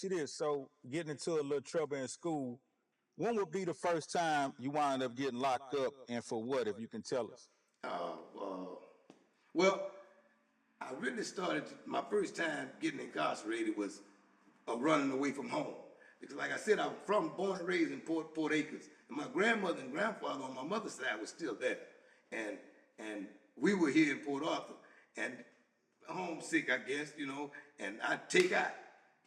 See this. So getting into a little trouble in school. When would be the first time you wind up getting locked up, and for what? If you can tell us. Uh, uh, well, I really started, my first time getting incarcerated was running away from home. Because like I said, I'm born and raised in Port Acres. And my grandmother and grandfather on my mother's side was still there. And and we were here in Port Arthur. And homesick, I guess, and I'd take out,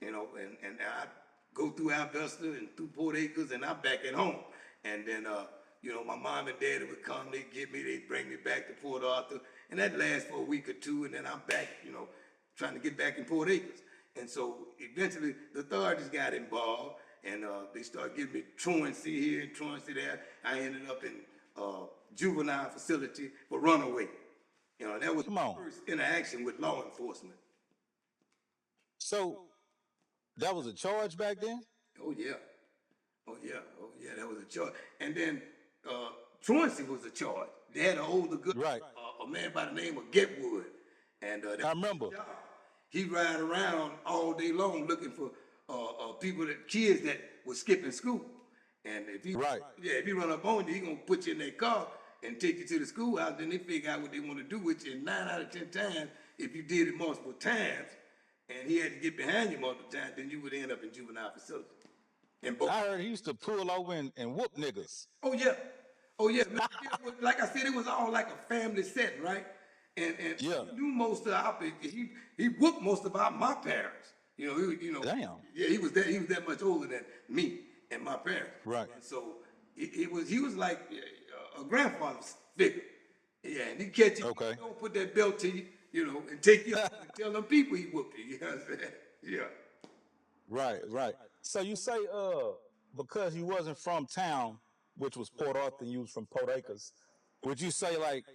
and I'd go through Alvesta and through Port Acres and I'm back at home. And then, my mom and daddy would come, they'd get me, they'd bring me back to Port Arthur. And that lasts for a week or two, and then I'm back, trying to get back in Port Acres. And so eventually the authorities got involved, and they started giving me truancy here and truancy there. I ended up in juvenile facility for runaway. That was Come my on. first interaction with law enforcement. So that was a charge back then? Oh yeah, oh yeah, oh yeah. That was a charge. And then truancy was a charge. They had an older good, Right. A man by the name of Getwood, and that I remember. was his job. He ride around all day long looking for kids that were skipping school. And if he, Right. yeah, if he run up on you, he gonna put you in that car and take you to the schoolhouse. Then they figure out what they want to do with you. And 9 out of 10 times, if you did it multiple times, and he had to get behind you multiple times, then you would end up in juvenile facility. And both. I heard he used to pull over and whoop niggas. Oh yeah, oh yeah. Man, like I said, it was all like a family setting, right? And Yeah. he knew most of our he whooped most of my parents. Damn. Yeah, he was that much older than me and my parents. Right. And so he was like a grandfather's figure. Yeah, and he catch you, Okay. don't put that belt to you, and take you up and tell them people he whooped you. You know what I'm saying? Yeah. Right, right. So you say because you wasn't from town, which was Port Arthur, and you was from Port Acres, would you say like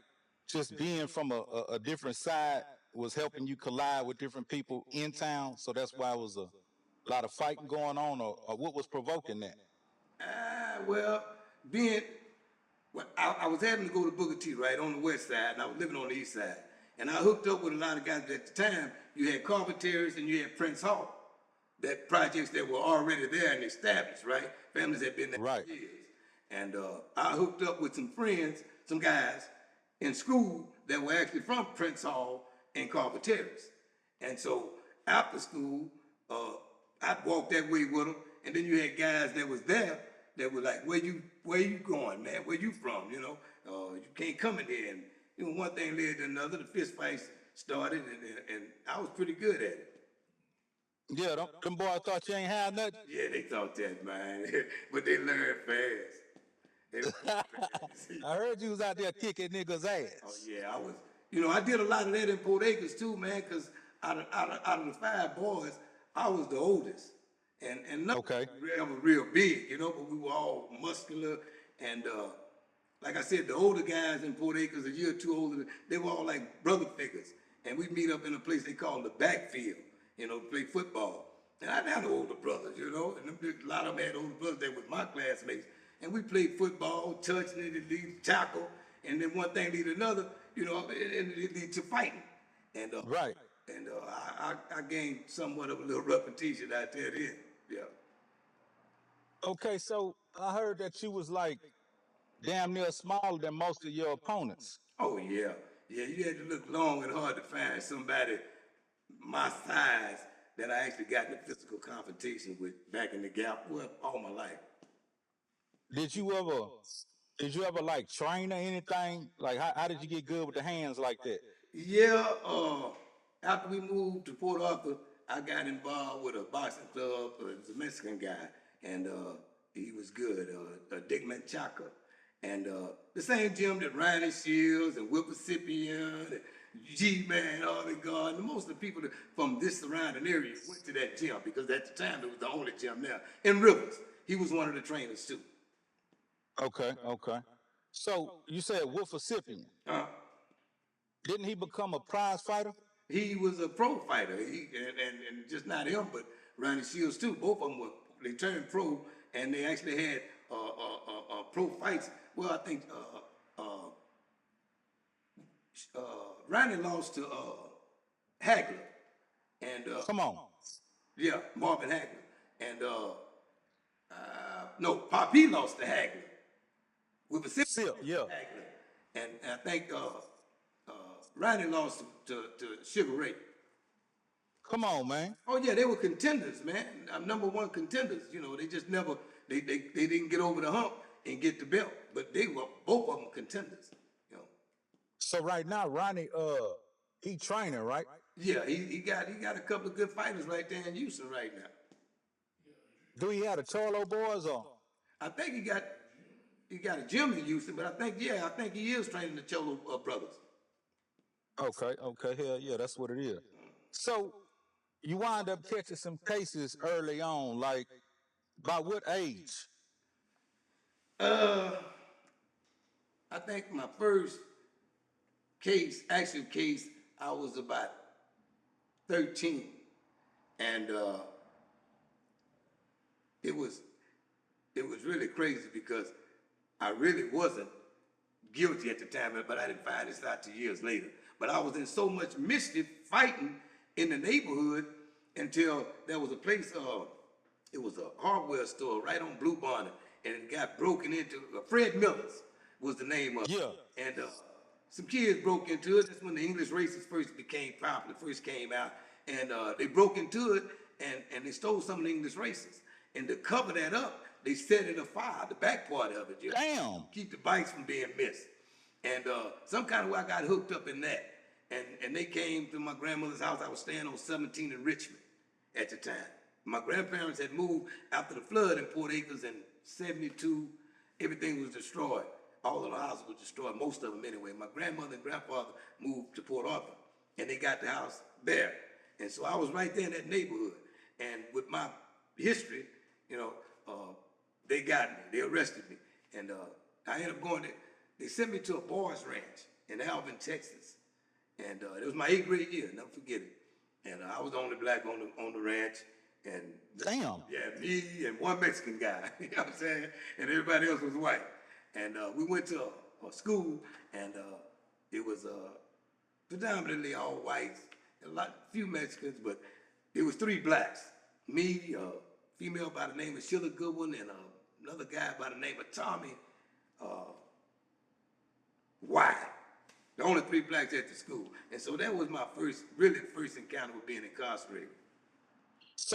just being from a different side was helping you collide with different people in town? So that's why it was a lot of fighting going on, or what was provoking that? Well, being I was having to go to Booker T, right, on the west side, and I was living on the east side. And I hooked up with a lot of guys. At the time, you had Carpenters and you had Prince Hall, that projects that were already there and established, right? Families had been there Right. for years. And I hooked up with some friends, some guys in school that were actually from Prince Hall and Carpenters. And so after school, I'd walk that way with them. And then you had guys that was there that were like, where you going, man? Where you from? You can't come in here. And one thing led to another. The fist fights started, and I was pretty good at it. Yeah, them boys thought you ain't had nothing. Yeah, they thought that, man. But they learned fast. They learned fast. I heard you was out there kicking niggas' ass. Oh yeah, I was. I did a lot of that in Port Acres too, man. Cause out of the 5 boys, I was the oldest, and none Okay. of them were real big, but we were all muscular, and like I said, the older guys in Port Acres, a year or two older, they were all like brother figures, and we'd meet up in a place they called the backfield, play football. And I had older brothers, and a lot of them had older brothers that were my classmates. And we played football, touching it, lead tackle, and then one thing lead to another, and it lead to fighting. And Right. And I gained somewhat of a little reputation out there then. Yeah. Okay, so I heard that you was like damn near smaller than most of your opponents. Oh yeah. Yeah, you had to look long and hard to find somebody my size that I actually got in a physical confrontation with back in the Gap, well, all my life. Did you ever like train or anything? Like how did you get good with the hands like that? Yeah, after we moved to Port Arthur, I got involved with a boxing club. It was a Mexican guy, and he was good, Dick Menchaca. And the same gym that Ronnie Shields and GHoiwBpETIynrvmqknNzJg and G-Man, Harvey Garden, most of the people from this surrounding area went to that gym because at the time it was the only gym there. In Rivers, he was one of the trainers too. Okay, okay. So you said GHoiwBpETIyn. Didn't he become a prize fighter? He was a pro fighter, and just not him, but Ronnie Shields too. Both of them they turned pro, and they actually had pro fights. Well, I think Ronnie lost to Hagler, and Come on. yeah, Marvin Hagler. and no, Poppy lost to Hagler. With Pacific Sip, yeah. Hagler, and I think Ronnie lost to Sugar Ray. Come on, man. Oh yeah, they were contenders, man. #1 contenders. You know, they just never they didn't get over the hump and get the belt, but they were both of them contenders. You know. So right now, Ronnie, he training, right? Yeah, he got a couple of good fighters right there in Houston right now. Do he have the Cholo boys or? I think he got a gym in Houston, but I think he is training the Cholo brothers. Okay, okay, hell yeah, that's what it is. So you wind up catching some cases early on, like by what age? Uh, I think my first actual case, I was about 13, and it was really crazy because I really wasn't guilty at the time, but I didn't find this out till years later. But I was in so much mischief fighting in the neighborhood until there was a place, it was a hardware store right on Blue Bonnet, and it got broken into. Fred Miller's was the name of it. Yeah. And some kids broke into it. That's when the English races first became popular, first came out. And they broke into it and they stole some of the English races. And to cover that up, they set it afire, the back part of it. Damn. Keep the bikes from being missed. And some kind of way I got hooked up in that. And they came to my grandmother's house. I was staying on 17 in Richmond at the time. My grandparents had moved after the flood in Port Acres in 72. Everything was destroyed. All of the houses were destroyed, most of them anyway. My grandmother and grandfather moved to Port Arthur, and they got the house there. And so I was right there in that neighborhood. And with my history, you know, they got me. They arrested me. And I ended up going there. They sent me to a boys ranch in Alvin, Texas. And it was my 8th grade year, never forget it. And I was the only black on the ranch. And Damn. yeah, me and one Mexican guy, you know what I'm saying? And everybody else was white. And we went to a school, and it was predominantly all whites, a few Mexicans, but it was 3 blacks. Me, a female by the name of Sheila Goodwin, and another guy by the name of Tommy White. The only 3 blacks at the school. And so that was my first encounter with being incarcerated.